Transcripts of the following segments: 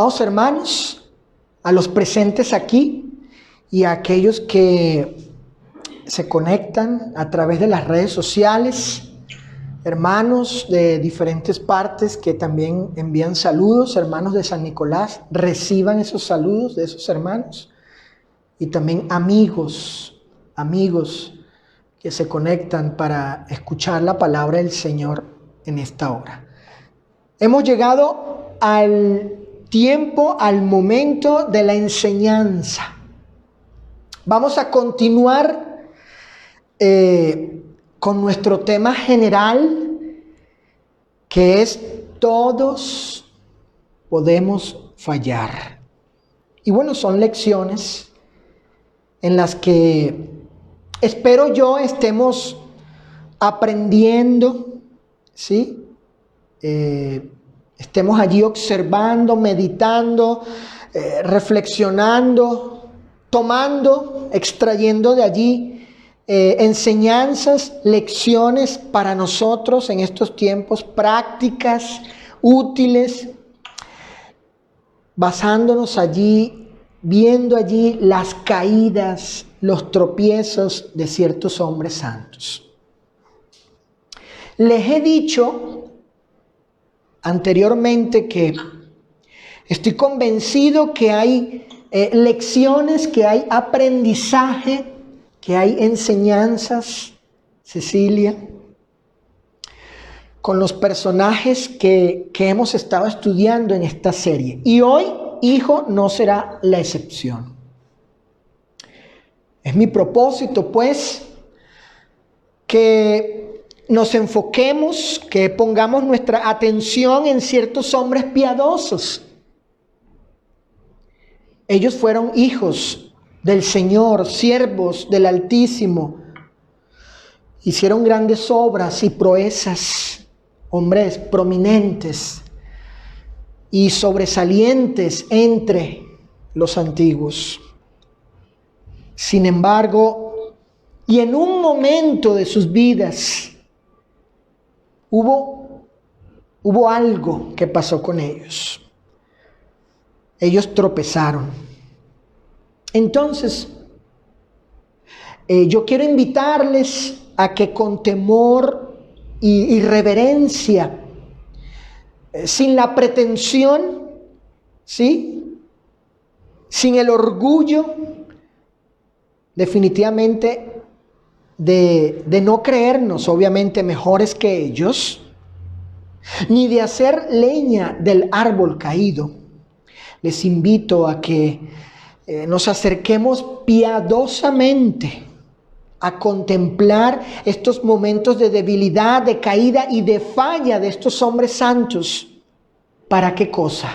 Amados hermanos, a los presentes aquí y a aquellos que se conectan a través de las redes sociales, hermanos de diferentes partes que también envían saludos, hermanos de San Nicolás, reciban esos saludos de esos hermanos, y también amigos que se conectan para escuchar la palabra del Señor en esta hora. Hemos llegado al tiempo, al momento de la enseñanza. Vamos a continuar con nuestro tema general, que es todos podemos fallar. Y bueno, son lecciones en las que espero yo estemos aprendiendo, ¿sí? Estemos allí observando, meditando, reflexionando, tomando, extrayendo de allí enseñanzas, lecciones para nosotros en estos tiempos, prácticas, útiles, basándonos allí, viendo allí las caídas, los tropiezos de ciertos hombres santos. Les he dicho anteriormente que estoy convencido que hay lecciones, que hay aprendizaje, que hay enseñanzas, Cecilia, con los personajes que hemos estado estudiando en esta serie. Y hoy, hijo, no será la excepción. Es mi propósito, pues, que nos enfoquemos, que pongamos nuestra atención en ciertos hombres piadosos. Ellos fueron hijos del Señor, siervos del Altísimo. Hicieron grandes obras y proezas, hombres prominentes y sobresalientes entre los antiguos. Sin embargo, y en un momento de sus vidas, hubo algo que pasó con ellos. Ellos tropezaron. Entonces, yo quiero invitarles a que con temor y reverencia, sin la pretensión, ¿sí?, sin el orgullo, definitivamente, de no creernos, obviamente, mejores que ellos, ni de hacer leña del árbol caído. Les invito a que nos acerquemos piadosamente a contemplar estos momentos de debilidad, de caída y de falla de estos hombres santos. ¿Para qué cosa?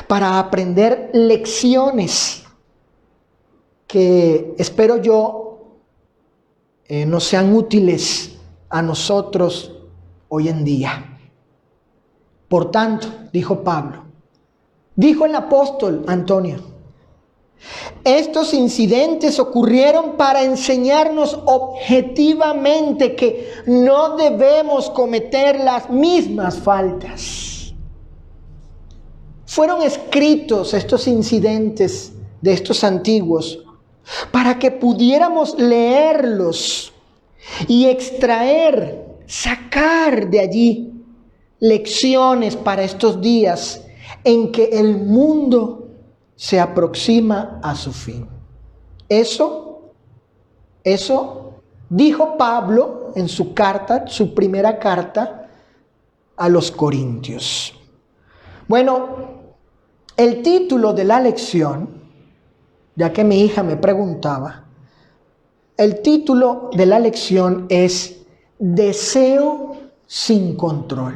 Para aprender lecciones que espero yo nos sean útiles a nosotros hoy en día. Por tanto, dijo Pablo, dijo el apóstol Antonio, estos incidentes ocurrieron para enseñarnos objetivamente que no debemos cometer las mismas faltas. Fueron escritos estos incidentes de estos antiguos para que pudiéramos leerlos y extraer, sacar de allí lecciones para estos días en que el mundo se aproxima a su fin. Eso dijo Pablo en su carta, su primera carta a los Corintios. Bueno, el título de la lección, ya que mi hija me preguntaba, el título de la lección es Deseo sin control.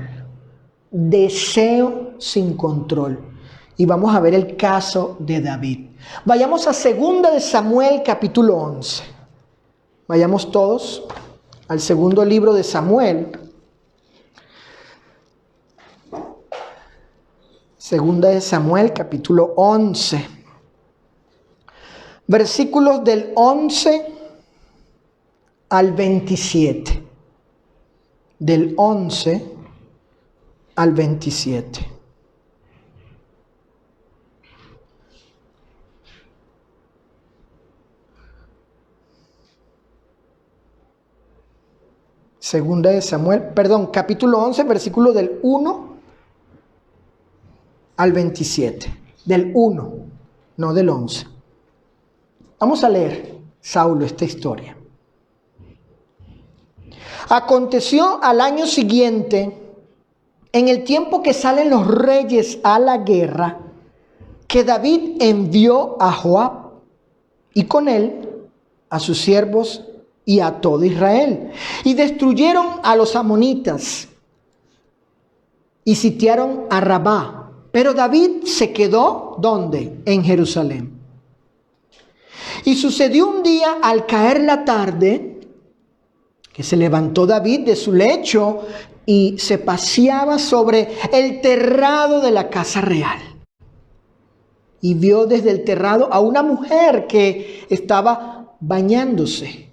Deseo sin control. Y vamos a ver el caso de David. Vayamos a 2 de Samuel capítulo 11. Vayamos todos al segundo libro de Samuel. 2 de Samuel capítulo 11. Versículos del 11 al 27. Del 11 al 27. Segunda de Samuel, capítulo 11, versículo del 1 al 27. Del 1, no del 11. Vamos a leer, Saulo, esta historia. Aconteció al año siguiente, en el tiempo que salen los reyes a la guerra, que David envió a Joab y con él a sus siervos y a todo Israel, y destruyeron a los amonitas y sitiaron a Rabá. Pero David se quedó, ¿dónde? En Jerusalén. Y sucedió un día al caer la tarde, que se levantó David de su lecho y se paseaba sobre el terrado de la casa real. Y vio desde el terrado a una mujer que estaba bañándose,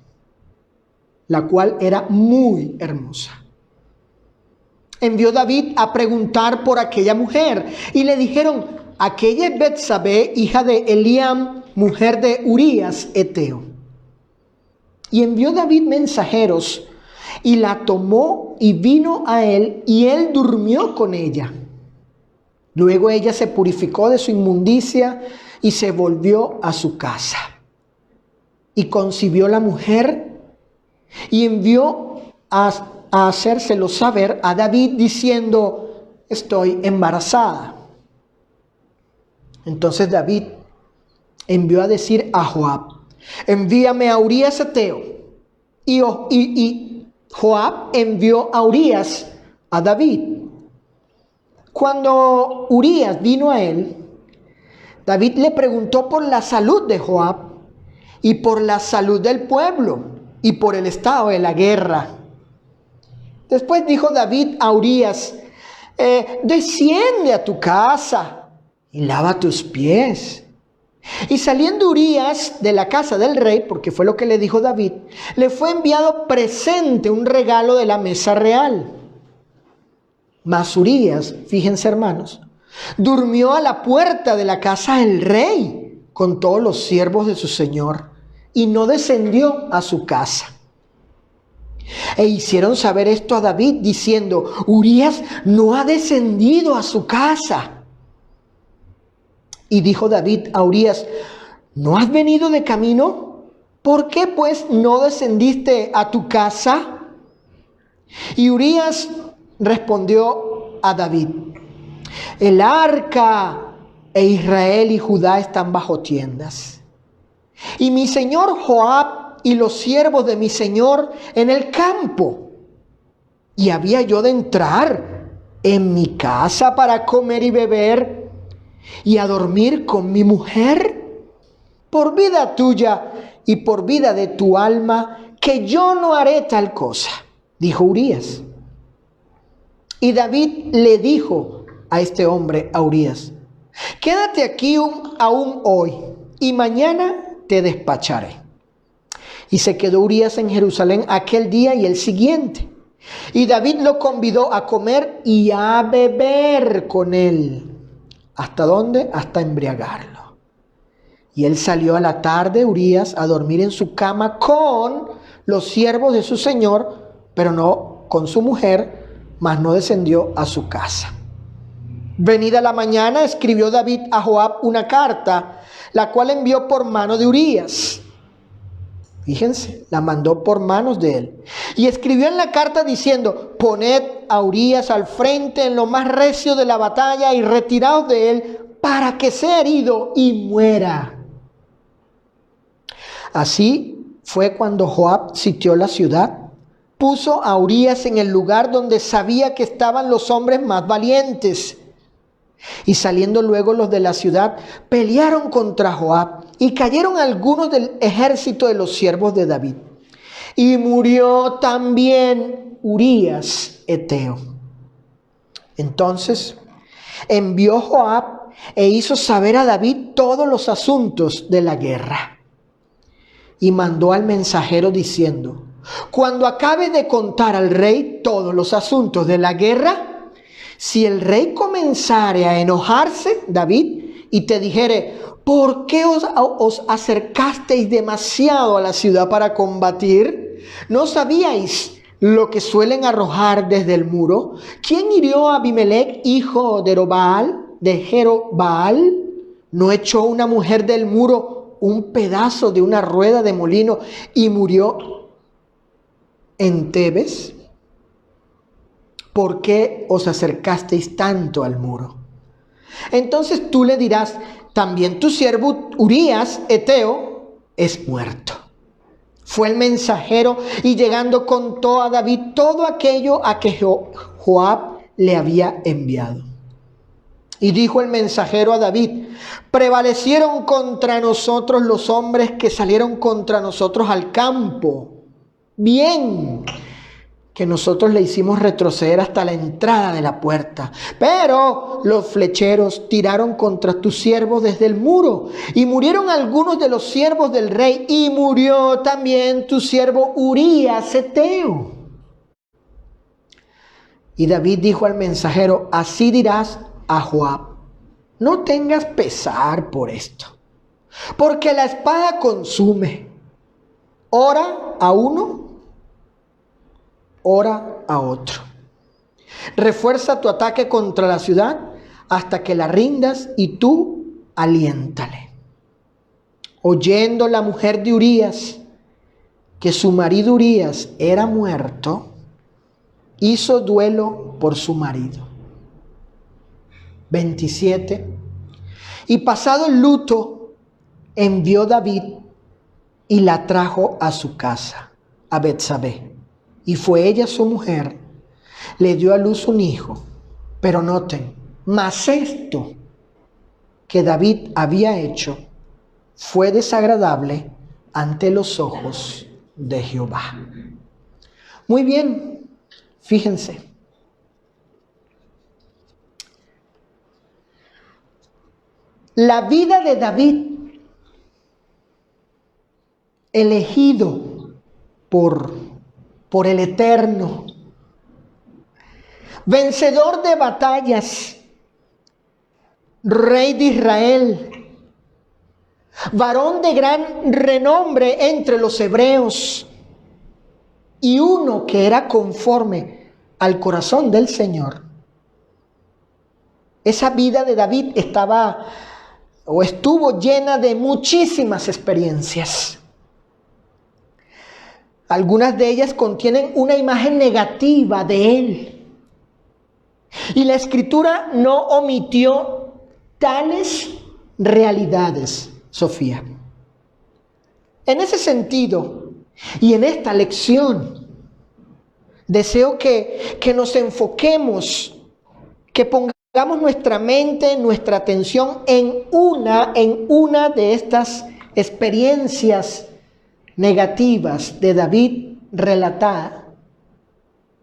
la cual era muy hermosa. Envió David a preguntar por aquella mujer y le dijeron: aquella es Betsabé, hija de Eliam, mujer de Urías Eteo. Y envió David mensajeros y la tomó y vino a él, y él durmió con ella. Luego ella se purificó de su inmundicia y se volvió a su casa. Y concibió la mujer y envió a hacérselo saber a David diciendo: estoy embarazada. Entonces David envió a decir a Joab: envíame a Urías Eteo. Y Joab envió a Urías a David. Cuando Urías vino a él, David le preguntó por la salud de Joab y por la salud del pueblo y por el estado de la guerra. Después dijo David a Urías: desciende a tu casa y lava tus pies. Y saliendo Urías de la casa del rey, porque fue lo que le dijo David, le fue enviado presente, un regalo de la mesa real. Mas Urías, fíjense hermanos, durmió a la puerta de la casa del rey con todos los siervos de su señor y no descendió a su casa. E hicieron saber esto a David diciendo: Urías no ha descendido a su casa. Y dijo David a Urías: ¿no has venido de camino? ¿Por qué pues no descendiste a tu casa? Y Urías respondió a David: el arca e Israel y Judá están bajo tiendas, y mi señor Joab y los siervos de mi señor en el campo. Y había yo de entrar en mi casa para comer y beber y a dormir con mi mujer. Por vida tuya y por vida de tu alma, que yo no haré tal cosa, dijo Urías. Y David le dijo a este hombre, a Urías: quédate aquí aún hoy, y mañana te despacharé. Y se quedó Urías en Jerusalén aquel día y el siguiente. Y David lo convidó a comer y a beber con él. ¿Hasta dónde? Hasta embriagarlo. Y él salió a la tarde, Urías, a dormir en su cama con los siervos de su señor, pero no con su mujer, mas no descendió a su casa. Venida la mañana, escribió David a Joab una carta, la cual envió por mano de Urías. Fíjense, la mandó por manos de él. Y escribió en la carta diciendo: poned a Urías al frente en lo más recio de la batalla y retiraos de él para que sea herido y muera. Así fue cuando Joab sitió la ciudad. Puso a Urías en el lugar donde sabía que estaban los hombres más valientes. Y saliendo luego los de la ciudad, pelearon contra Joab, y cayeron algunos del ejército de los siervos de David. Y murió también Urías Eteo. Entonces envió Joab e hizo saber a David todos los asuntos de la guerra. Y mandó al mensajero diciendo: cuando acabe de contar al rey todos los asuntos de la guerra, si el rey comenzare a enojarse, David, y te dijere: ¿por qué os acercasteis demasiado a la ciudad para combatir? ¿No sabíais lo que suelen arrojar desde el muro? ¿Quién hirió a Abimelech, hijo de Jerobbaal? ¿No echó una mujer del muro un pedazo de una rueda de molino y murió en Tebes? ¿Por qué os acercasteis tanto al muro? Entonces tú le dirás: también tu siervo Urías, Eteo, es muerto. Fue el mensajero y llegando contó a David todo aquello a que Joab le había enviado. Y dijo el mensajero a David: prevalecieron contra nosotros los hombres que salieron contra nosotros al campo. Bien que nosotros le hicimos retroceder hasta la entrada de la puerta. Pero los flecheros tiraron contra tus siervos desde el muro, y murieron algunos de los siervos del rey, y murió también tu siervo Urías Eteo. Y David dijo al mensajero: así dirás a Joab: no tengas pesar por esto, porque la espada consume, ora a uno, ora a otro. Refuerza tu ataque contra la ciudad hasta que la rindas, y tú aliéntale. Oyendo la mujer de Urías que su marido Urías era muerto, hizo duelo por su marido. 27. Y pasado el luto, envió David y la trajo a su casa, a Betsabé. Y fue ella su mujer, le dio a luz un hijo. Pero noten, mas esto que David había hecho fue desagradable ante los ojos de Jehová. Muy bien, fíjense. La vida de David, elegido por el Eterno, vencedor de batallas, rey de Israel, varón de gran renombre entre los hebreos, y uno que era conforme al corazón del Señor. Esa vida de David estuvo llena de muchísimas experiencias. Algunas de ellas contienen una imagen negativa de él. Y la Escritura no omitió tales realidades, Sofía. En ese sentido, y en esta lección, deseo que nos enfoquemos, que pongamos nuestra mente, nuestra atención en una de estas experiencias negativas de David relatada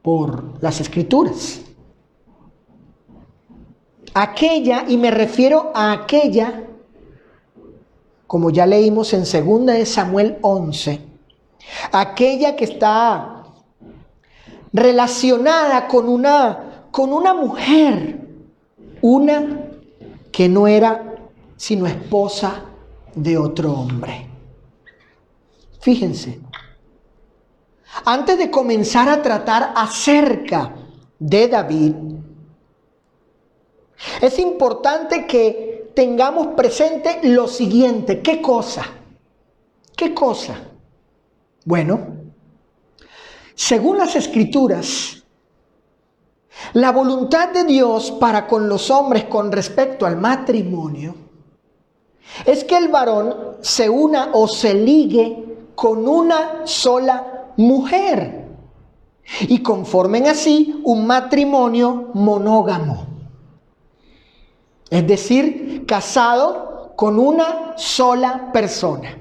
por las Escrituras. Aquella, y me refiero a aquella, como ya leímos en 2 de Samuel 11, aquella que está relacionada con una mujer, una que no era sino esposa de otro hombre. Fíjense, antes de comenzar a tratar acerca de David, es importante que tengamos presente lo siguiente. ¿Qué cosa? ¿Qué cosa? Bueno, según las Escrituras, la voluntad de Dios para con los hombres con respecto al matrimonio es que el varón se una o se ligue con una sola mujer y conformen así un matrimonio monógamo. Es decir, casado con una sola persona.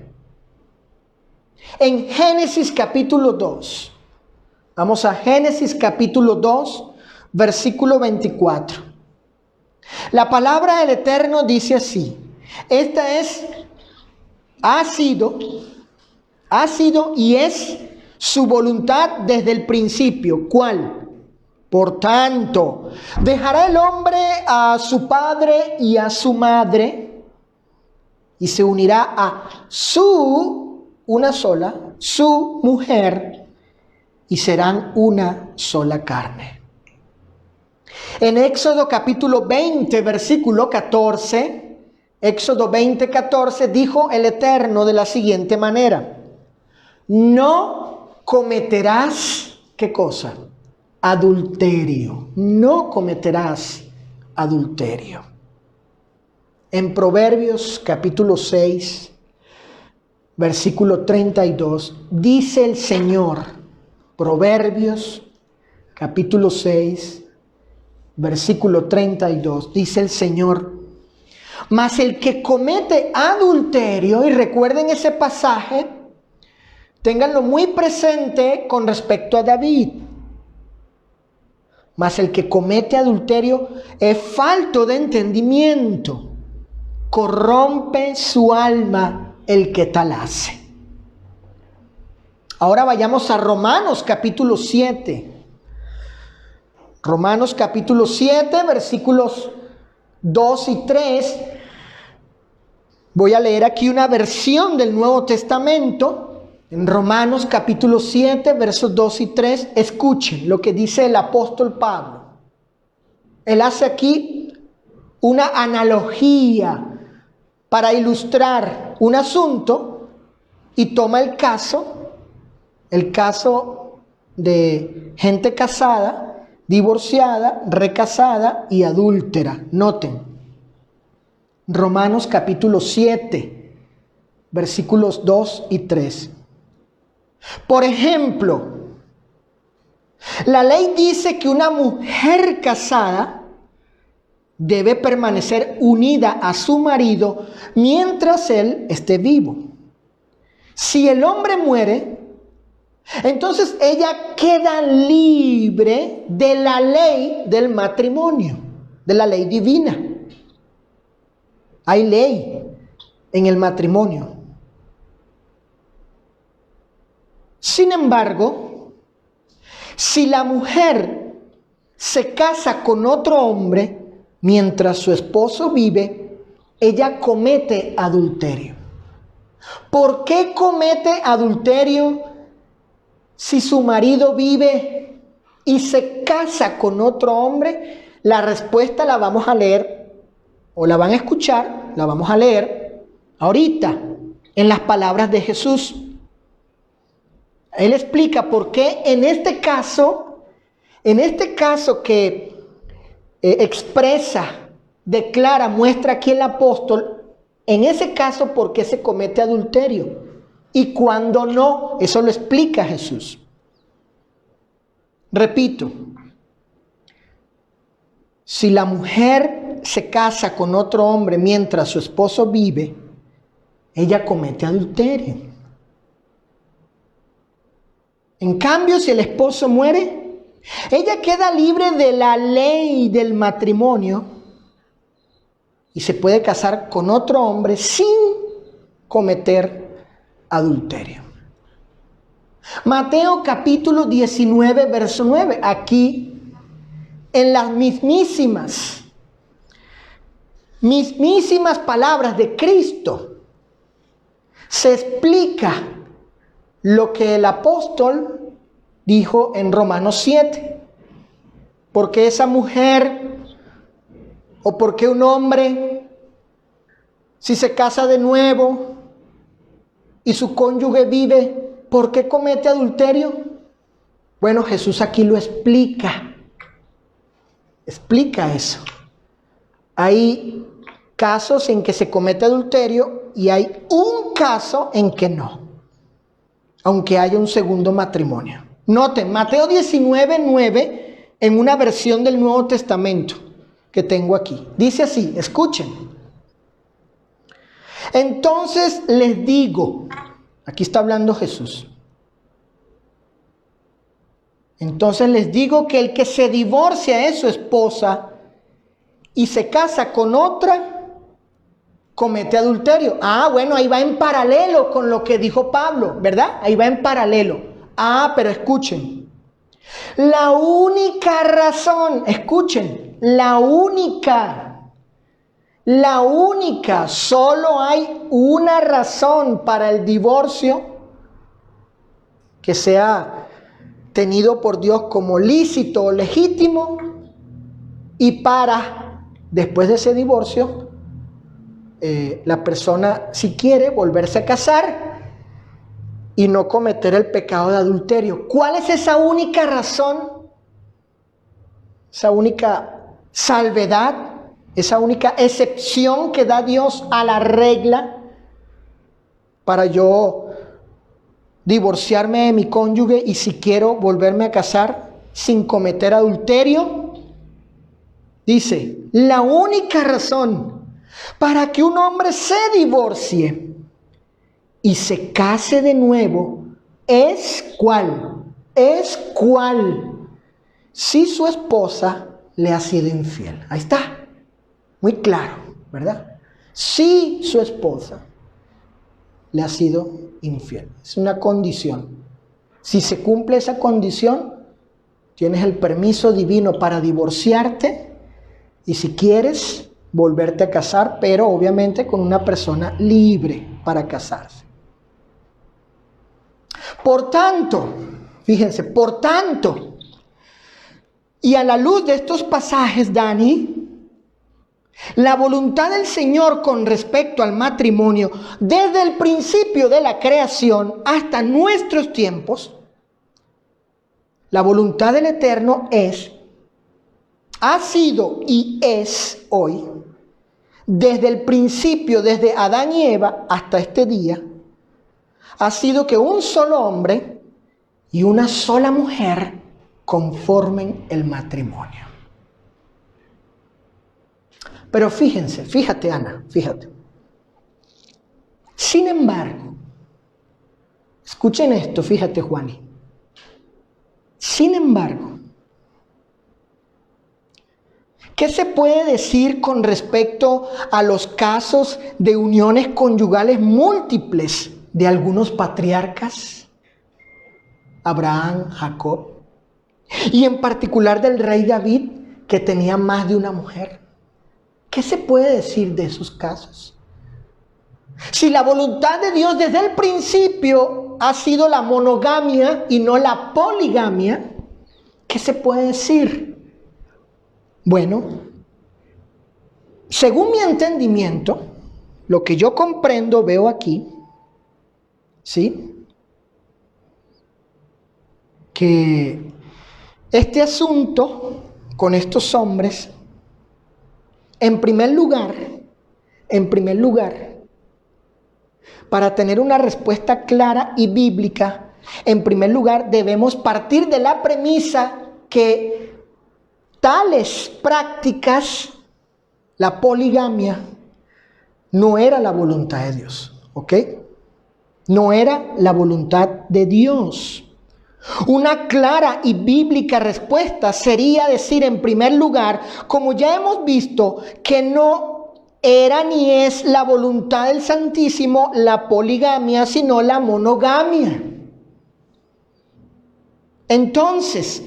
En Génesis capítulo 2, vamos a Génesis capítulo 2, versículo 24. La palabra del Eterno dice así: ha sido y es su voluntad desde el principio. ¿Cuál? Por tanto, dejará el hombre a su padre y a su madre, y se unirá a su mujer, y serán una sola carne. En Éxodo capítulo 20, versículo 14, Éxodo 20, 14, dijo el Eterno de la siguiente manera: no cometerás, ¿qué cosa? Adulterio. No cometerás adulterio. En Proverbios capítulo 6, versículo 32, dice el Señor, Proverbios capítulo 6, versículo 32, dice el Señor: mas el que comete adulterio, y recuerden ese pasaje, ténganlo muy presente con respecto a David, mas el que comete adulterio es falto de entendimiento, corrompe su alma el que tal hace. Ahora vayamos a Romanos capítulo 7. Romanos capítulo 7, versículos 2 y 3. Voy a leer aquí una versión del Nuevo Testamento. En Romanos capítulo 7, versos 2 y 3. Escuchen lo que dice el apóstol Pablo. Él hace aquí una analogía para ilustrar un asunto y toma el caso de gente casada, divorciada, recasada y adúltera. Noten, Romanos capítulo 7, versículos 2 y 3. Por ejemplo, la ley dice que una mujer casada debe permanecer unida a su marido mientras él esté vivo. Si el hombre muere, entonces ella queda libre de la ley del matrimonio, de la ley divina. Hay ley en el matrimonio. Sin embargo, si la mujer se casa con otro hombre mientras su esposo vive, ella comete adulterio. ¿Por qué comete adulterio si su marido vive y se casa con otro hombre? La respuesta la vamos a leer, o la van a escuchar, la vamos a leer ahorita en las palabras de Jesús. Él explica por qué en este caso que expresa, declara, muestra aquí el apóstol, en ese caso por qué se comete adulterio y cuando no. Eso lo explica Jesús. Repito, si la mujer se casa con otro hombre mientras su esposo vive, ella comete adulterio. En cambio, si el esposo muere, ella queda libre de la ley del matrimonio y se puede casar con otro hombre sin cometer adulterio. Mateo capítulo 19, verso 9. Aquí, en las mismísimas palabras de Cristo, se explica lo que el apóstol dijo en Romanos 7. Porque esa mujer, o porque un hombre, si se casa de nuevo y su cónyuge vive, ¿por qué comete adulterio? Bueno, Jesús aquí lo explica. Explica eso. Hay casos en que se comete adulterio y hay un caso en que no, aunque haya un segundo matrimonio. Noten, Mateo 19, 9, en una versión del Nuevo Testamento que tengo aquí. Dice así, escuchen. Entonces les digo, aquí está hablando Jesús. Entonces les digo que el que se divorcia de su esposa y se casa con otra, comete adulterio. Ah, bueno, ahí va en paralelo con lo que dijo Pablo, ¿verdad? Ahí va en paralelo. Ah, pero escuchen. La única razón, escuchen, la única, solo hay una razón para el divorcio que sea tenido por Dios como lícito o legítimo, y después de ese divorcio, la persona, si quiere, volverse a casar y no cometer el pecado de adulterio. ¿Cuál es esa única razón? Esa única salvedad, esa única excepción que da Dios a la regla para yo divorciarme de mi cónyuge y si quiero volverme a casar sin cometer adulterio. Dice, la única razón para que un hombre se divorcie y se case de nuevo es ¿cuál? Es ¿cuál? Si su esposa le ha sido infiel. Ahí está. Muy claro, ¿verdad? Si su esposa le ha sido infiel. Es una condición. Si se cumple esa condición, tienes el permiso divino para divorciarte y si quieres, volverte a casar, pero obviamente con una persona libre para casarse. Por tanto, fíjense, por tanto, y a la luz de estos pasajes, Dani, la voluntad del Señor con respecto al matrimonio, desde el principio de la creación hasta nuestros tiempos, la voluntad del Eterno ha sido y es hoy, desde el principio, desde Adán y Eva hasta este día, ha sido que un solo hombre y una sola mujer conformen el matrimonio. Pero fíjate Ana, fíjate. Sin embargo, escuchen esto, fíjate Juani. Sin embargo, ¿qué se puede decir con respecto a los casos de uniones conyugales múltiples de algunos patriarcas? Abraham, Jacob, y en particular del rey David, que tenía más de una mujer. ¿Qué se puede decir de esos casos? Si la voluntad de Dios desde el principio ha sido la monogamia y no la poligamia, ¿qué se puede decir? Bueno, según mi entendimiento, lo que yo comprendo, veo aquí, ¿sí? Que este asunto con estos hombres, en primer lugar, para tener una respuesta clara y bíblica, en primer lugar debemos partir de la premisa que tales prácticas, la poligamia, no era la voluntad de Dios, ¿ok? No era la voluntad de Dios. Una clara y bíblica respuesta sería decir en primer lugar, como ya hemos visto, que no era ni es la voluntad del Santísimo la poligamia, sino la monogamia. Entonces,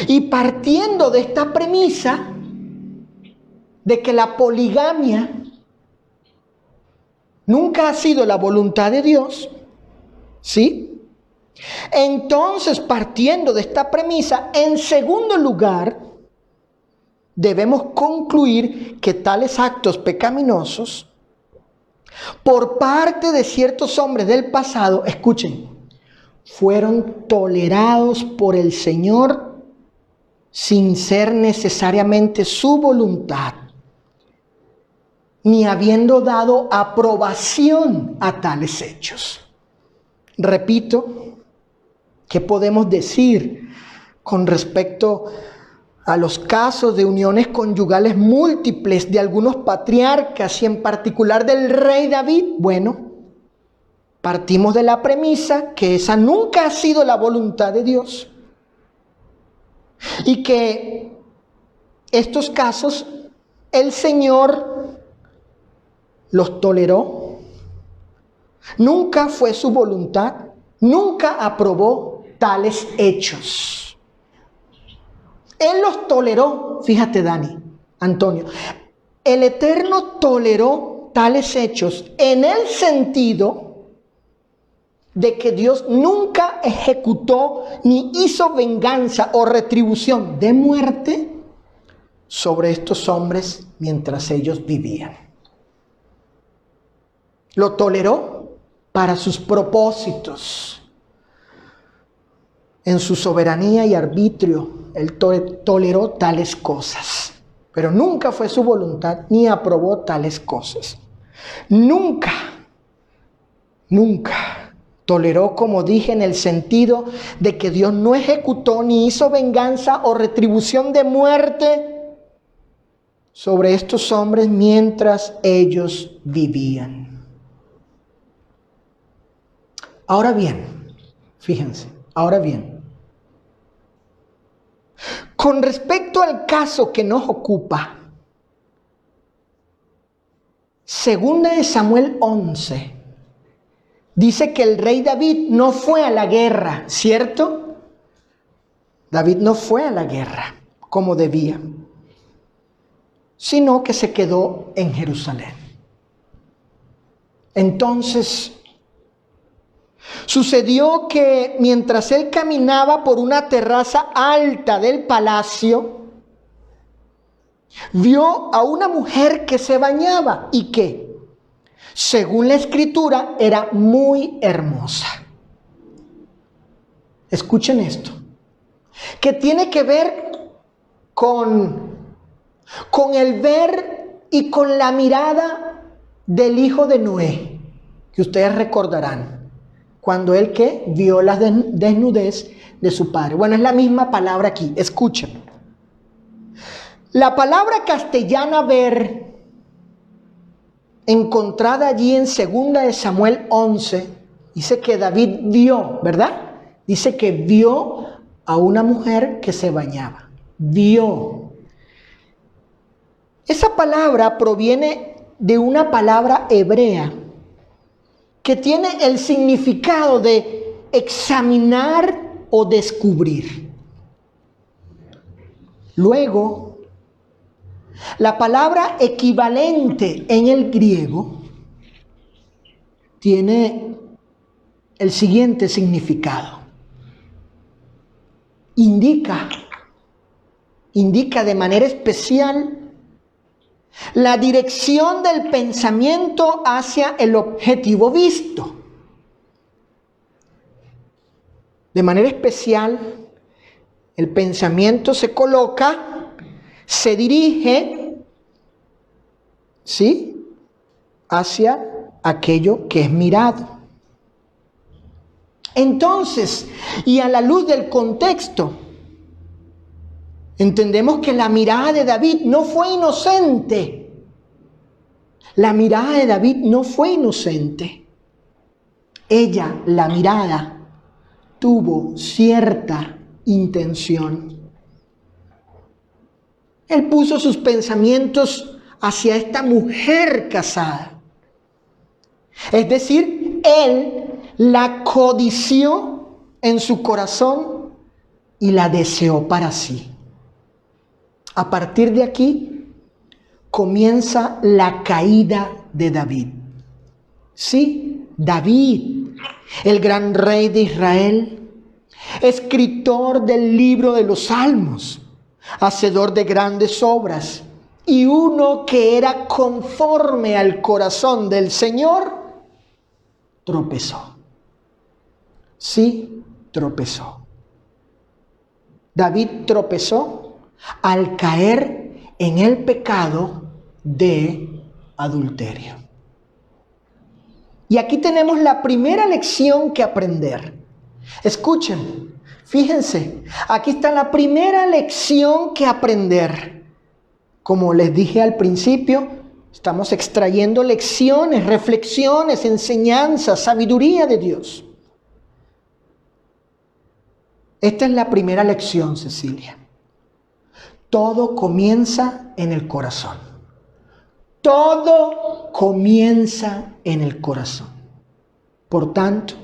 y partiendo de esta premisa de que la poligamia nunca ha sido la voluntad de Dios, ¿sí? Entonces, partiendo de esta premisa, en segundo lugar, debemos concluir que tales actos pecaminosos, por parte de ciertos hombres del pasado, escuchen, fueron tolerados por el Señor sin ser necesariamente su voluntad, ni habiendo dado aprobación a tales hechos. Repito, ¿qué podemos decir con respecto a los casos de uniones conyugales múltiples de algunos patriarcas y en particular del rey David? Bueno, partimos de la premisa que esa nunca ha sido la voluntad de Dios y que estos casos el Señor los toleró. Nunca fue su voluntad, nunca aprobó tales hechos. Él los toleró, fíjate Dani, Antonio, el Eterno toleró tales hechos en el sentido de que Dios nunca ejecutó ni hizo venganza o retribución de muerte sobre estos hombres mientras ellos vivían. Lo toleró para sus propósitos. En su soberanía y arbitrio, Él toleró tales cosas. Pero nunca fue su voluntad ni aprobó tales cosas. Nunca toleró, como dije, en el sentido de que Dios no ejecutó ni hizo venganza o retribución de muerte sobre estos hombres mientras ellos vivían. Ahora bien, fíjense, con respecto al caso que nos ocupa, segunda de Samuel 11, dice que el rey David no fue a la guerra, ¿cierto? David no fue a la guerra como debía, sino que se quedó en Jerusalén. Entonces, sucedió que mientras él caminaba por una terraza alta del palacio, vio a una mujer que se bañaba y que, según la escritura, era muy hermosa. Escuchen esto, que tiene que ver con el ver y con la mirada del hijo de Noé, que ustedes recordarán. Cuando él vio la desnudez de su padre. Bueno, es la misma palabra aquí. Escuchen. La palabra castellana ver, encontrada allí en 2 de Samuel 11, dice que David vio, ¿verdad? Dice que vio a una mujer que se bañaba. Vio. Esa palabra proviene de una palabra hebrea que tiene el significado de examinar o descubrir. Luego, la palabra equivalente en el griego tiene el siguiente significado. Indica de manera especial la dirección del pensamiento hacia el objetivo visto. De manera especial, el pensamiento se coloca, se dirige, ¿sí?, hacia aquello que es mirado. Entonces, y a la luz del contexto, entendemos que la mirada de David no fue inocente. La mirada de David no fue inocente. Ella, la mirada, tuvo cierta intención. Él puso sus pensamientos hacia esta mujer casada. Es decir, él la codició en su corazón y la deseó para sí. A partir de aquí comienza la caída de David. Sí, David, el gran rey de Israel, escritor del libro de los Salmos, hacedor de grandes obras y uno que era conforme al corazón del Señor, tropezó. Sí, tropezó. David tropezó al caer en el pecado de adulterio. Y aquí tenemos la primera lección que aprender. Escuchen, fíjense, aquí está la primera lección que aprender. Como les dije al principio, estamos extrayendo lecciones, reflexiones, enseñanzas, sabiduría de Dios. Esta es la primera lección, Cecilia. Todo comienza en el corazón. Todo comienza en el corazón. Por tanto,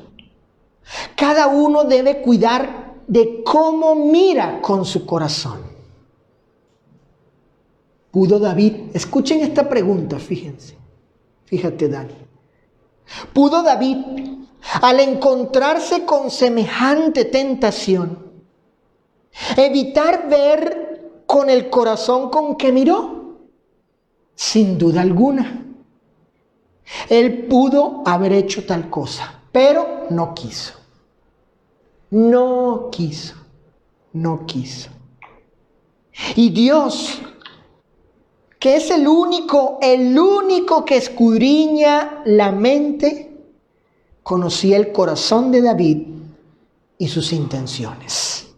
cada uno debe cuidar de cómo mira con su corazón. ¿Pudo David? Escuchen esta pregunta, fíjense. Fíjate, Dani. ¿Pudo David al encontrarse con semejante tentación, evitar ver con el corazón con que miró? Sin duda alguna. Él pudo haber hecho tal cosa, pero no quiso. No quiso. No quiso. Y Dios, que es el único que escudriña la mente, conocía el corazón de David y sus intenciones.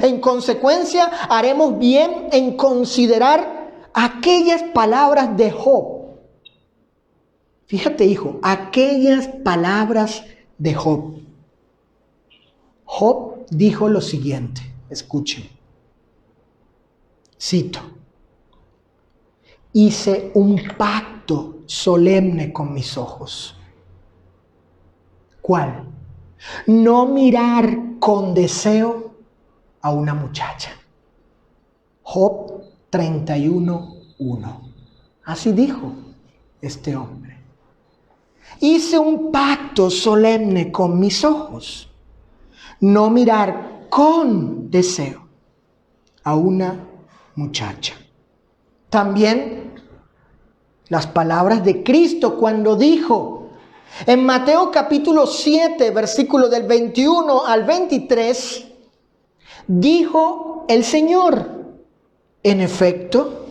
En consecuencia, haremos bien en considerar aquellas palabras de Job. Fíjate, hijo, aquellas palabras de Job. Job dijo lo siguiente, escuchen. Cito: hice un pacto solemne con mis ojos. ¿Cuál? No mirar con deseo a una muchacha. Job 31:1. Así dijo este hombre. Hice un pacto solemne con mis ojos. No mirar con deseo a una muchacha. También las palabras de Cristo cuando dijo en Mateo capítulo 7, versículo del 21 al 23, dijo el Señor: en efecto,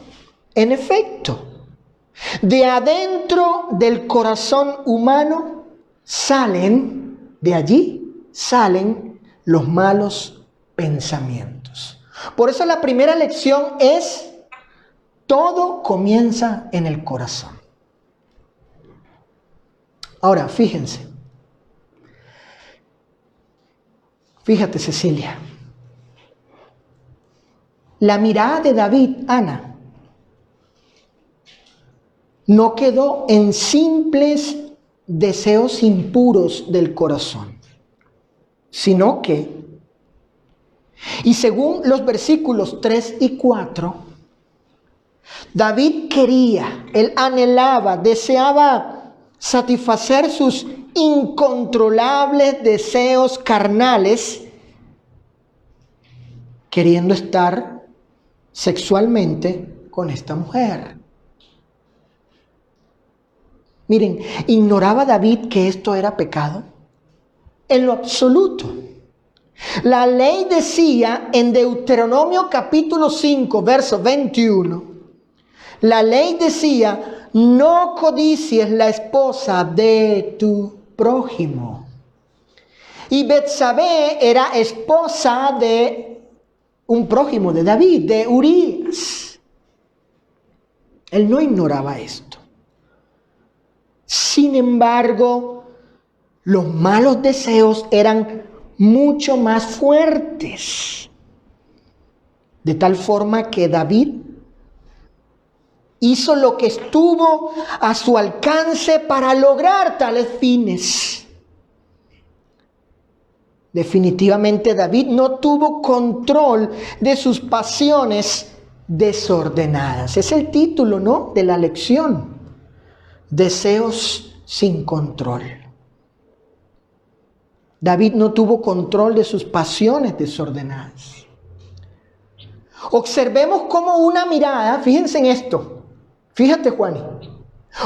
de adentro del corazón humano de allí salen los malos pensamientos. Por eso la primera lección es: todo comienza en el corazón. Ahora, fíjate, Cecilia. La mirada de David, Ana, no quedó en simples deseos impuros del corazón, sino que, y según los versículos 3 y 4, David quería, él anhelaba, deseaba satisfacer sus incontrolables deseos carnales, queriendo estar sexualmente con esta mujer. Miren, ¿ignoraba David que esto era pecado? En lo absoluto. La ley decía en Deuteronomio capítulo 5, verso 21, la ley decía: no codicies la esposa de tu prójimo. Y Betsabé era esposa de un prójimo de David, de Urías. Él no ignoraba esto. Sin embargo, los malos deseos eran mucho más fuertes. De tal forma que David hizo lo que estuvo a su alcance para lograr tales fines. Definitivamente David no tuvo control de sus pasiones desordenadas. Es el título, ¿no?, de la lección. Deseos sin control. David no tuvo control de sus pasiones desordenadas. Observemos cómo una mirada, fíjense en esto, fíjate, Juani,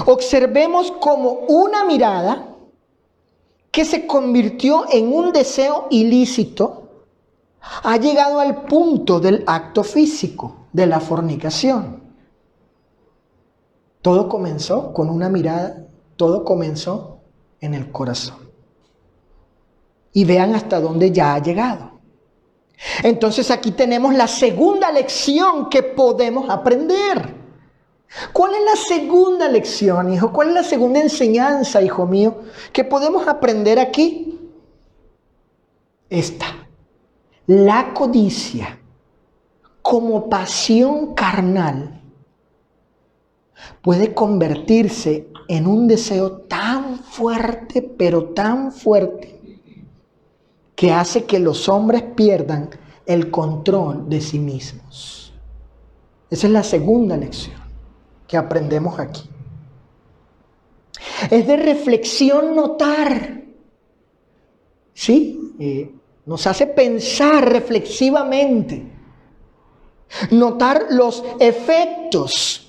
observemos cómo una mirada que se convirtió en un deseo ilícito ha llegado al punto del acto físico, de la fornicación. Todo comenzó con una mirada, todo comenzó en el corazón. Y vean hasta dónde ya ha llegado. Entonces aquí tenemos la segunda lección que podemos aprender. ¿Cuál es la segunda lección, hijo? ¿Cuál es la segunda enseñanza, hijo mío, que podemos aprender aquí? Esta: la codicia como pasión carnal puede convertirse en un deseo tan fuerte, pero tan fuerte, que hace que los hombres pierdan el control de sí mismos. Esa es la segunda lección que aprendemos aquí. Es de reflexión notar. ¿Sí? Nos hace pensar reflexivamente. Notar los efectos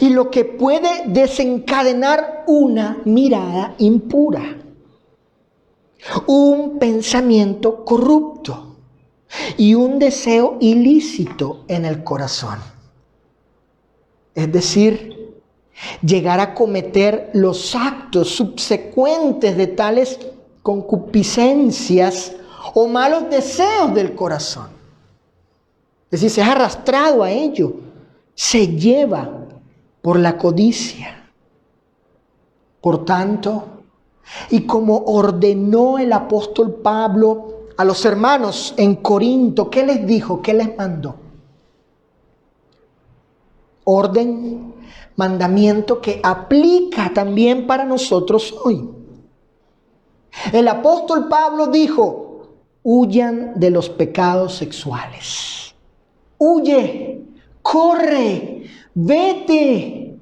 y lo que puede desencadenar una mirada impura, un pensamiento corrupto y un deseo ilícito en el corazón. Es decir, llegar a cometer los actos subsecuentes de tales concupiscencias o malos deseos del corazón. Es decir, se ha arrastrado a ello, se lleva por la codicia. Por tanto, y como ordenó el apóstol Pablo a los hermanos en Corinto, ¿qué les dijo? ¿Qué les mandó? Orden, mandamiento que aplica también para nosotros hoy. El apóstol Pablo dijo: huyan de los pecados sexuales. Huye, corre, vete.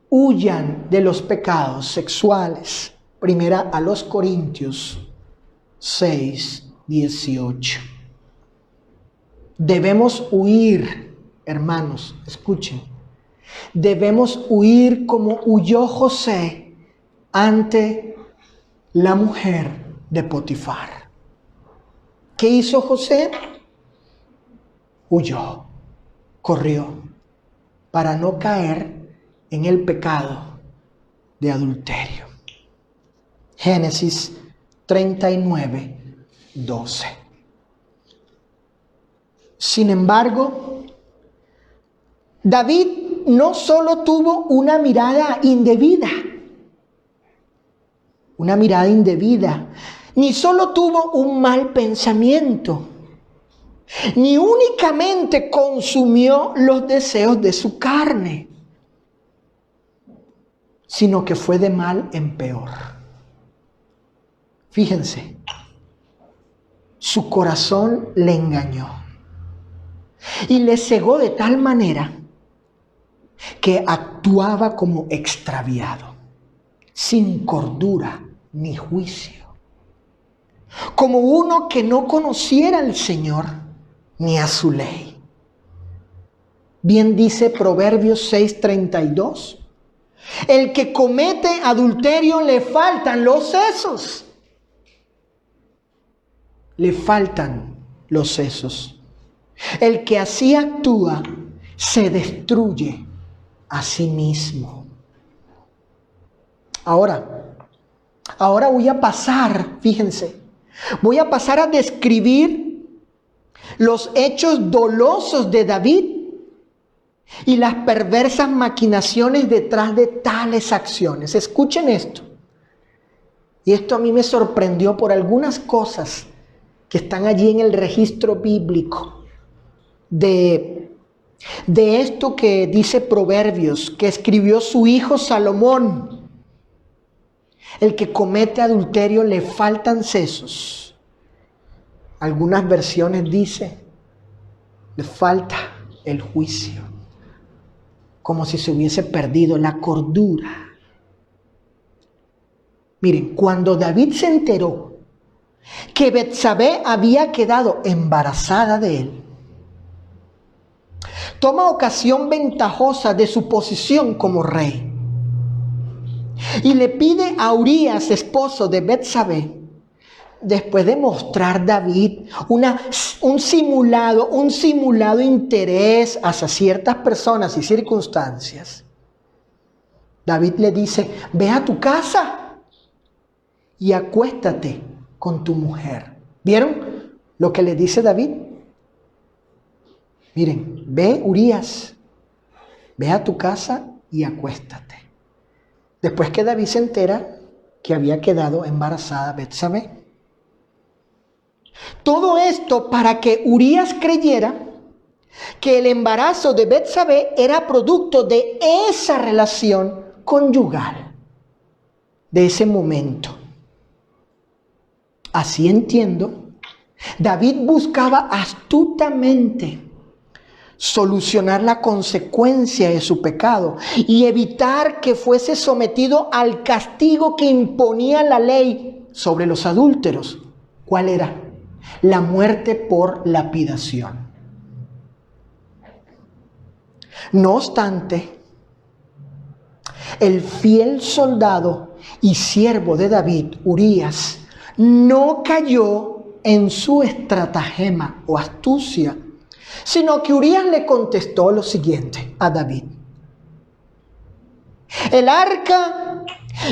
Huyan de los pecados sexuales. Primera a los Corintios 6:18. Debemos huir, hermanos, escuchen. Debemos huir como huyó José ante la mujer de Potifar. ¿Qué hizo José? Huyó, corrió, para no caer en el pecado de adulterio. Génesis 39:12. Sin embargo, David no solo tuvo una mirada indebida, ni solo tuvo un mal pensamiento, ni únicamente consumió los deseos de su carne, sino que fue de mal en peor. Fíjense, su corazón le engañó y le cegó de tal manera que actuaba como extraviado, sin cordura ni juicio, como uno que no conociera al Señor ni a su ley. Bien dice Proverbios 6:32, el que comete adulterio le faltan los sesos. Le faltan los sesos. El que así actúa se destruye a sí mismo. Ahora voy a pasar, fíjense, voy a pasar a describir los hechos dolosos de David y las perversas maquinaciones detrás de tales acciones. Escuchen esto. Y esto a mí me sorprendió por algunas cosas que están allí en el registro bíblico de esto que dice Proverbios, que escribió su hijo Salomón. El que comete adulterio le faltan sesos. Algunas versiones dice, le falta el juicio, como si se hubiese perdido la cordura. Miren, cuando David se enteró que Betsabé había quedado embarazada de él, toma ocasión ventajosa de su posición como rey y le pide a Urías, esposo de Betsabé, después de mostrar David un simulado interés hacia ciertas personas y circunstancias, David le dice: ve a tu casa y acuéstate con tu mujer. ¿Vieron lo que le dice David? Miren, ve, Urías, ve a tu casa y acuéstate. Después que David se entera que había quedado embarazada Betsabé. Todo esto para que Urías creyera que el embarazo de Betsabé era producto de esa relación conyugal, de ese momento. Así entiendo, David buscaba astutamente solucionar la consecuencia de su pecado y evitar que fuese sometido al castigo que imponía la ley sobre los adúlteros. ¿Cuál era? La muerte por lapidación. No obstante, el fiel soldado y siervo de David, Urías, no cayó en su estratagema o astucia, sino que Urías le contestó lo siguiente a David: el arca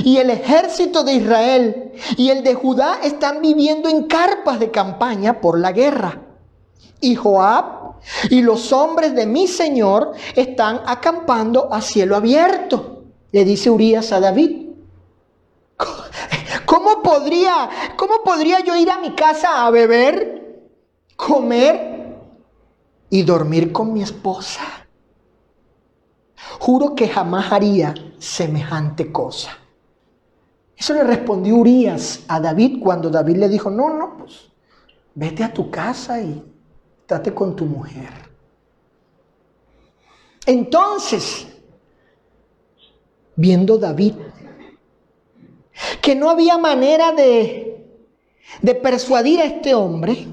y el ejército de Israel y el de Judá están viviendo en carpas de campaña por la guerra, y Joab y los hombres de mi señor están acampando a cielo abierto. Le dice Urías a David: ¿Cómo podría yo ir a mi casa a beber, comer y dormir con mi esposa? Juro que jamás haría semejante cosa. Eso le respondió Urías a David cuando David le dijo: no, pues vete a tu casa y estate con tu mujer. Entonces, viendo David que no había manera de persuadir a este hombre,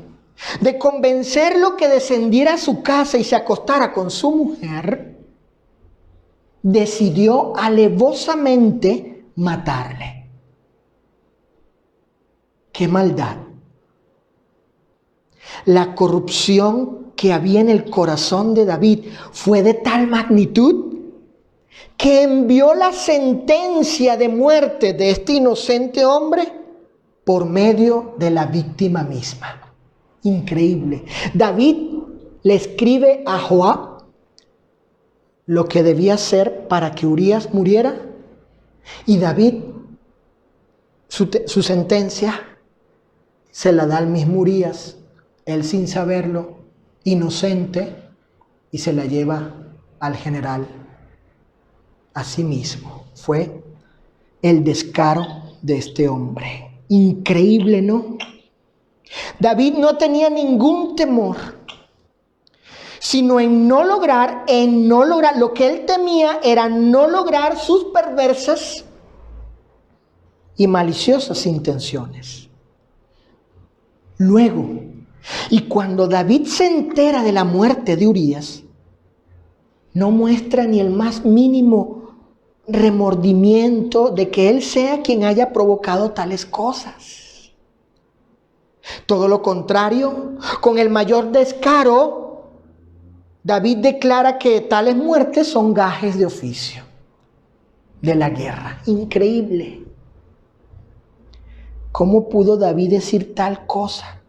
de convencerlo que descendiera a su casa y se acostara con su mujer, decidió alevosamente matarle. ¡Qué maldad! La corrupción que había en el corazón de David fue de tal magnitud que envió la sentencia de muerte de este inocente hombre por medio de la víctima misma. Increíble. David le escribe a Joab lo que debía hacer para que Urías muriera, y David su sentencia se la da al mismo Urías, él sin saberlo, inocente, y se la lleva al general. Así mismo fue el descaro de este hombre. Increíble, ¿no? David no tenía ningún temor, sino en no lograr, lo que él temía era no lograr sus perversas y maliciosas intenciones. Luego, y cuando David se entera de la muerte de Urías, no muestra ni el más mínimo remordimiento de que él sea quien haya provocado tales cosas. Todo lo contrario, con el mayor descaro, David declara que tales muertes son gajes de oficio de la guerra. Increíble. ¿Cómo pudo David decir tal cosa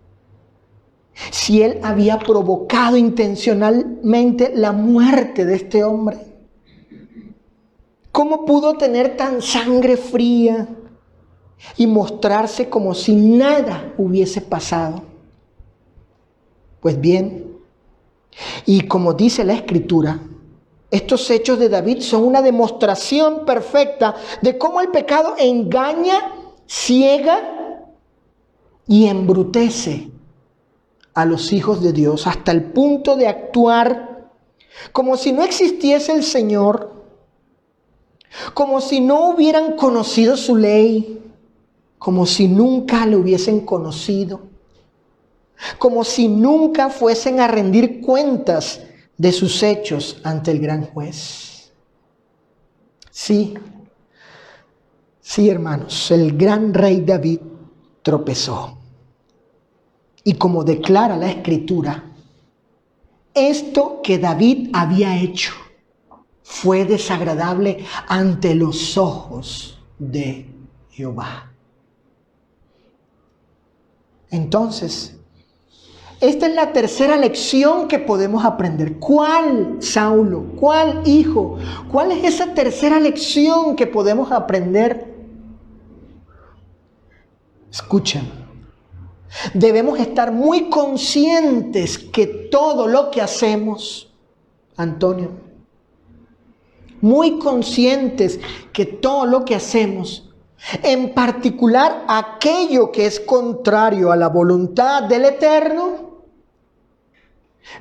si él había provocado intencionalmente la muerte de este hombre? ¿Cómo pudo tener tan sangre fría y mostrarse como si nada hubiese pasado? Pues bien, y como dice la Escritura, estos hechos de David son una demostración perfecta de cómo el pecado engaña, ciega y embrutece a los hijos de Dios hasta el punto de actuar como si no existiese el Señor, como si no hubieran conocido su ley, como si nunca le hubiesen conocido, como si nunca fuesen a rendir cuentas de sus hechos ante el gran juez. Sí, hermanos, el gran rey David tropezó. Y como declara la Escritura, esto que David había hecho fue desagradable ante los ojos de Jehová. Entonces, esta es la tercera lección que podemos aprender. ¿Cuál, Saulo? ¿Cuál, hijo? ¿Cuál es esa tercera lección que podemos aprender? Escuchen, debemos estar muy conscientes que todo lo que hacemos, Antonio, muy conscientes que todo lo que hacemos, en particular aquello que es contrario a la voluntad del Eterno,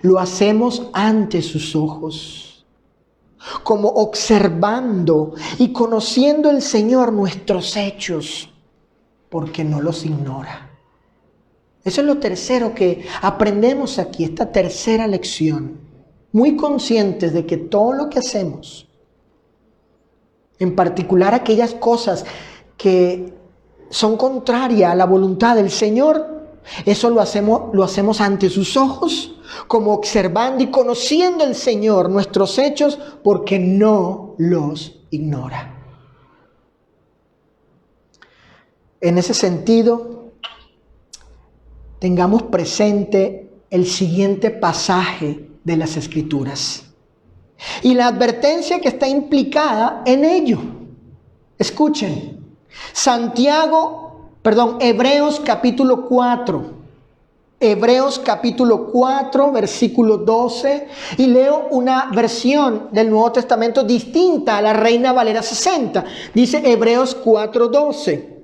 lo hacemos ante sus ojos, como observando y conociendo el Señor nuestros hechos, porque no los ignora. Eso es lo tercero que aprendemos aquí, esta tercera lección. Muy conscientes de que todo lo que hacemos, en particular aquellas cosas que son contrarias a la voluntad del Señor, eso lo hacemos ante sus ojos, como observando y conociendo el Señor nuestros hechos, porque no los ignora. En ese sentido, tengamos presente el siguiente pasaje de las Escrituras y la advertencia que está implicada en ello. Escuchen, Hebreos capítulo 4. Hebreos capítulo 4, versículo 12, y leo una versión del Nuevo Testamento distinta a la Reina Valera 60. Dice Hebreos 4:12.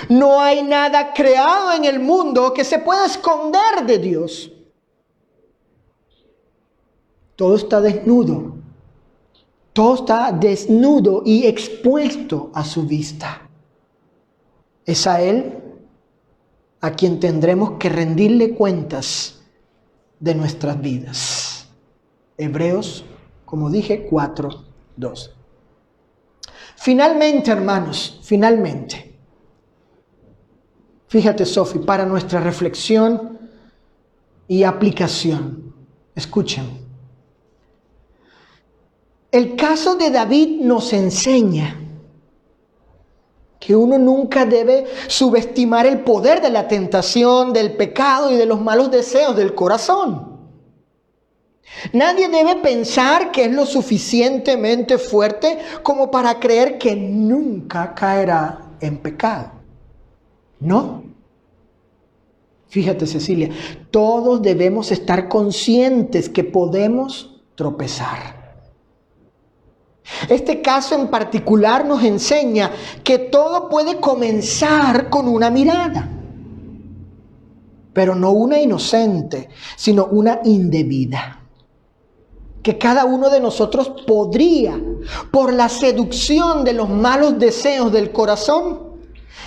No hay nada creado en el mundo que se pueda esconder de Dios. Todo está desnudo. Todo está desnudo y expuesto a su vista. Es a Él a quien tendremos que rendirle cuentas de nuestras vidas. Hebreos, como dije, 4:12. Finalmente, hermanos, fíjate, Sofi, para nuestra reflexión y aplicación, escuchen. El caso de David nos enseña que uno nunca debe subestimar el poder de la tentación, del pecado y de los malos deseos del corazón. Nadie debe pensar que es lo suficientemente fuerte como para creer que nunca caerá en pecado. No. Fíjate, Cecilia, todos debemos estar conscientes que podemos tropezar. Este caso en particular nos enseña que todo puede comenzar con una mirada, pero no una inocente, sino una indebida. Que cada uno de nosotros podría, por la seducción de los malos deseos del corazón,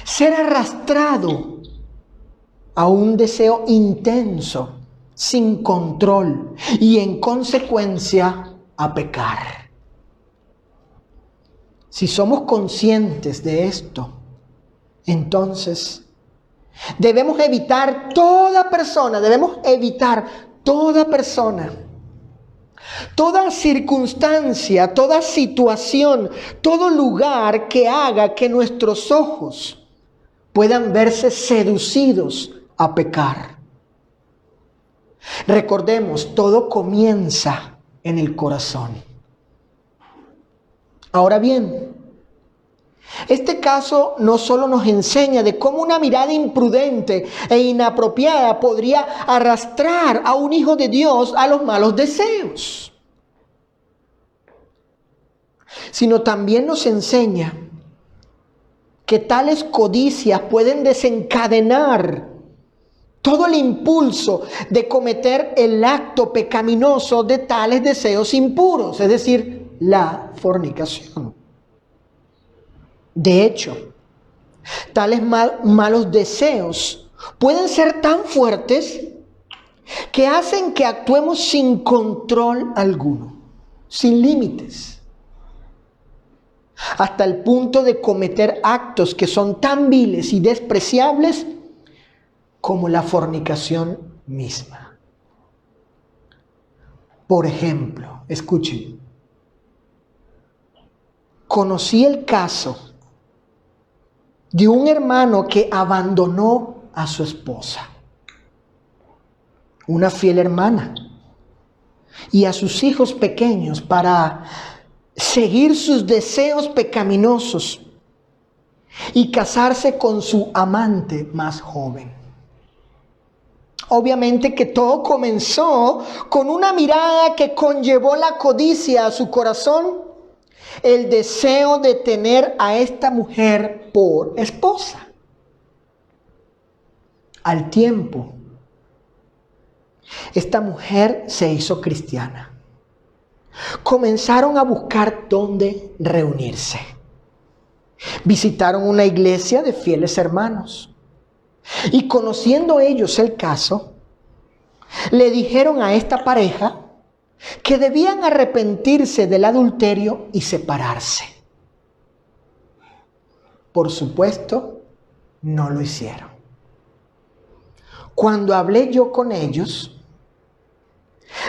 ser arrastrado a un deseo intenso, sin control y en consecuencia a pecar. Si somos conscientes de esto, entonces debemos evitar toda persona, toda circunstancia, toda situación, todo lugar que haga que nuestros ojos puedan verse seducidos a pecar. Recordemos, todo comienza en el corazón. Ahora bien, este caso no solo nos enseña de cómo una mirada imprudente e inapropiada podría arrastrar a un hijo de Dios a los malos deseos, sino también nos enseña que tales codicias pueden desencadenar todo el impulso de cometer el acto pecaminoso de tales deseos impuros, es decir, la fornicación. De hecho, tales malos deseos pueden ser tan fuertes que hacen que actuemos sin control alguno, sin límites, hasta el punto de cometer actos que son tan viles y despreciables como la fornicación misma. Por ejemplo, escuchen, conocí el caso de un hermano que abandonó a su esposa, una fiel hermana, y a sus hijos pequeños para seguir sus deseos pecaminosos y casarse con su amante más joven. Obviamente que todo comenzó con una mirada que conllevó la codicia a su corazón, el deseo de tener a esta mujer por esposa. Al tiempo, esta mujer se hizo cristiana. Comenzaron a buscar dónde reunirse. Visitaron una iglesia de fieles hermanos. Y conociendo ellos el caso, le dijeron a esta pareja que debían arrepentirse del adulterio y separarse. Por supuesto, no lo hicieron. Cuando hablé yo con ellos,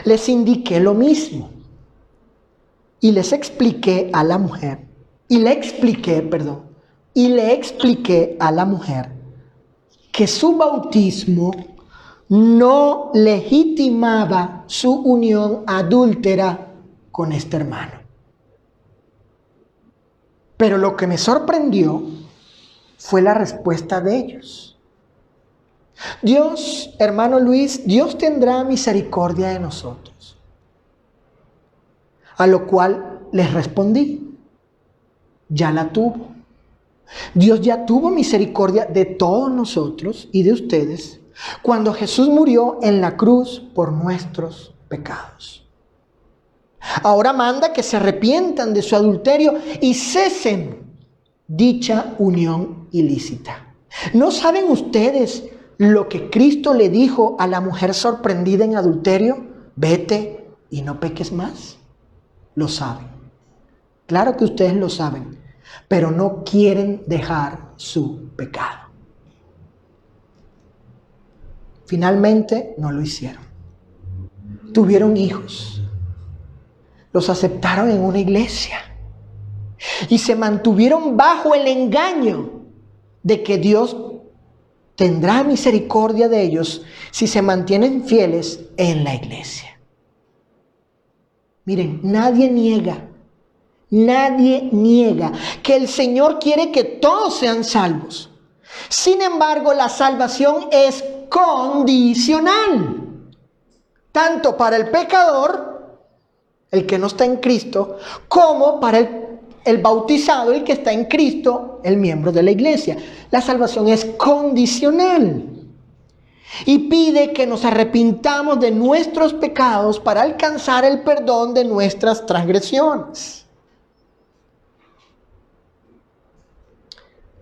les indiqué lo mismo. Y les expliqué a la mujer, y le expliqué a la mujer que su bautismo no legitimaba su unión adúltera con este hermano. Pero lo que me sorprendió fue la respuesta de ellos. Dios, hermano Luis, Dios tendrá misericordia de nosotros. A lo cual les respondí, ya la tuvo. Dios ya tuvo misericordia de todos nosotros y de ustedes cuando Jesús murió en la cruz por nuestros pecados. Ahora manda que se arrepientan de su adulterio y cesen dicha unión ilícita. ¿No saben ustedes lo que Cristo le dijo a la mujer sorprendida en adulterio? Vete y no peques más. Lo saben. Claro que ustedes lo saben, pero no quieren dejar su pecado. Finalmente no lo hicieron. Tuvieron hijos. Los aceptaron en una iglesia. Y se mantuvieron bajo el engaño de que Dios tendrá misericordia de ellos si se mantienen fieles en la iglesia. Miren, nadie niega que el Señor quiere que todos sean salvos. Sin embargo, la salvación es condicional, tanto para el pecador, el que no está en Cristo, como para el bautizado, el que está en Cristo, el miembro de la iglesia. La salvación es condicional y pide que nos arrepintamos de nuestros pecados para alcanzar el perdón de nuestras transgresiones.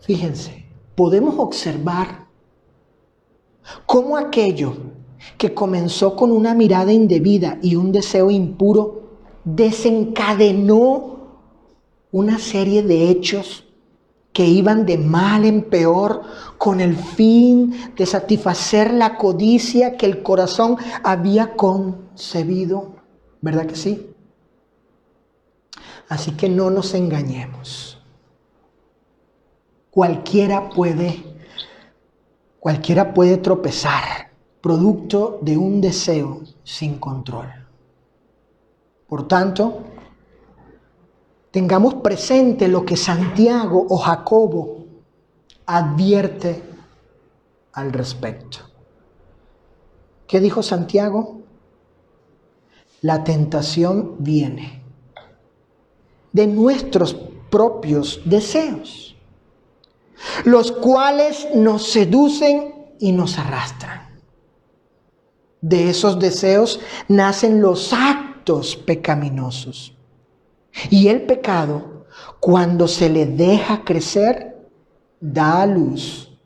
Fíjense, podemos observar cómo aquello que comenzó con una mirada indebida y un deseo impuro desencadenó una serie de hechos que iban de mal en peor con el fin de satisfacer la codicia que el corazón había concebido. ¿Verdad que sí? Así que no nos engañemos. Cualquiera puede tropezar, producto de un deseo sin control. Por tanto, tengamos presente lo que Santiago o Jacobo advierte al respecto. ¿Qué dijo Santiago? La tentación viene de nuestros propios deseos, los cuales nos seducen y nos arrastran. De esos deseos nacen los actos pecaminosos. Y el pecado, cuando se le deja crecer, da a luz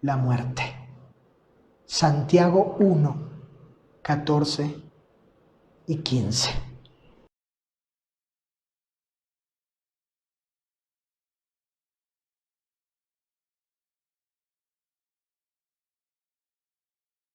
la muerte. Santiago 1, 14 y 15.